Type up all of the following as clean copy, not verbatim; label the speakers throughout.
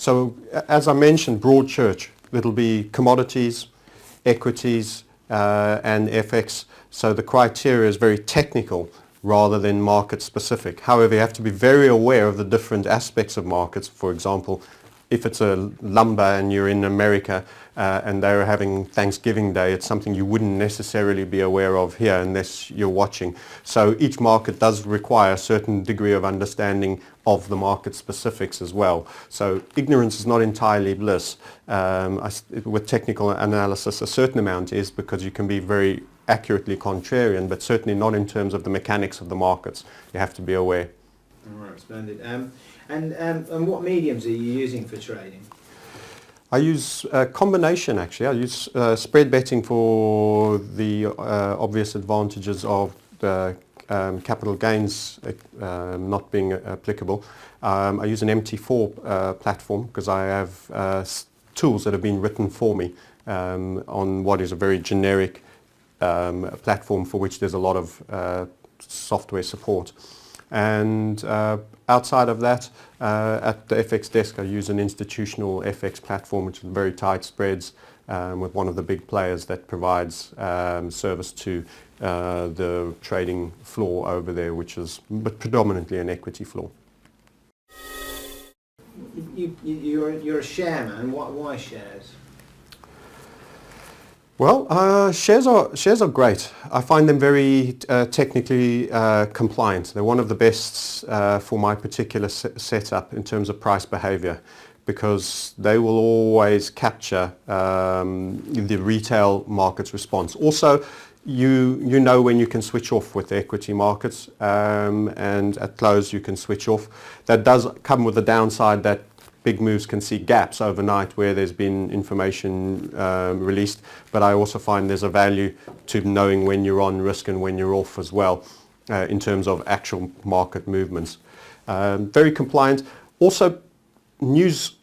Speaker 1: So as I mentioned, broad church. It'll be commodities, equities, and FX. So the criteria is very technical rather than market specific. However, you have to be very aware of the different aspects of markets. For example, if it's a lumber and you're in America and they're having Thanksgiving Day, it's something you wouldn't necessarily be aware of here unless you're watching. So each market does require a certain degree of understanding of the market specifics as well. So ignorance is not entirely bliss. With technical analysis, a certain amount is, because you can be very accurately contrarian, but certainly not in terms of the mechanics of the markets. You have to be aware.
Speaker 2: All right, splendid. And what mediums are you using for trading?
Speaker 1: I use a combination actually. I use spread betting for the obvious advantages of the capital gains not being applicable. I use an MT4 platform because I have tools that have been written for me on what is a very generic platform for which there's a lot of software support. And outside of that, at the FX desk I use an institutional FX platform which is very tight spreads with one of the big players that provides service to the trading floor over there, which is predominantly an equity floor.
Speaker 2: You're a share man. Why shares?
Speaker 1: Well, shares are great. I find them very technically compliant. They're one of the best for my particular setup in terms of price behavior, because they will always capture the retail market's response. Also, you know when you can switch off with the equity markets, and at close you can switch off. That does come with the downside that big moves can see gaps overnight where there's been information released, but I also find there's a value to knowing when you're on risk and when you're off as well in terms of actual market movements. Very compliant. Also, news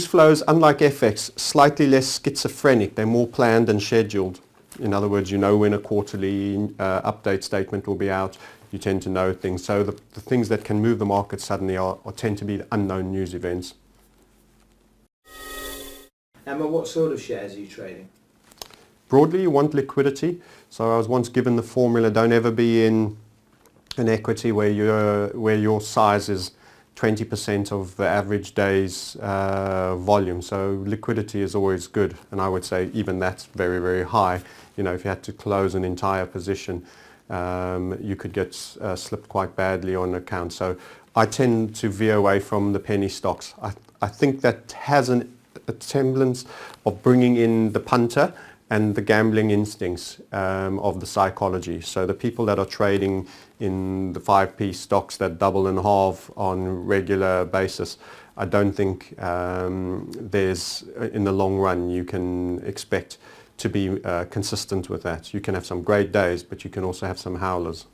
Speaker 1: flows, unlike FX, slightly less schizophrenic. They're more planned and scheduled. In other words, you know when a quarterly update statement will be out. You tend to know things. So the things that can move the market suddenly tend to be the unknown news events.
Speaker 2: And what sort of shares are you trading?
Speaker 1: Broadly, you want liquidity. So I was once given the formula: don't ever be in an equity where your size is 20% of the average day's volume. So liquidity is always good, and I would say even that's very, very high. You know, if you had to close an entire position, you could get slipped quite badly on account. So I tend to veer away from the penny stocks. I think that has a semblance of bringing in the punter and the gambling instincts of the psychology. So the people that are trading in the 5p stocks that double and halve on regular basis, I don't think there's, in the long run, you can expect to be consistent with that. You can have some great days, but you can also have some howlers.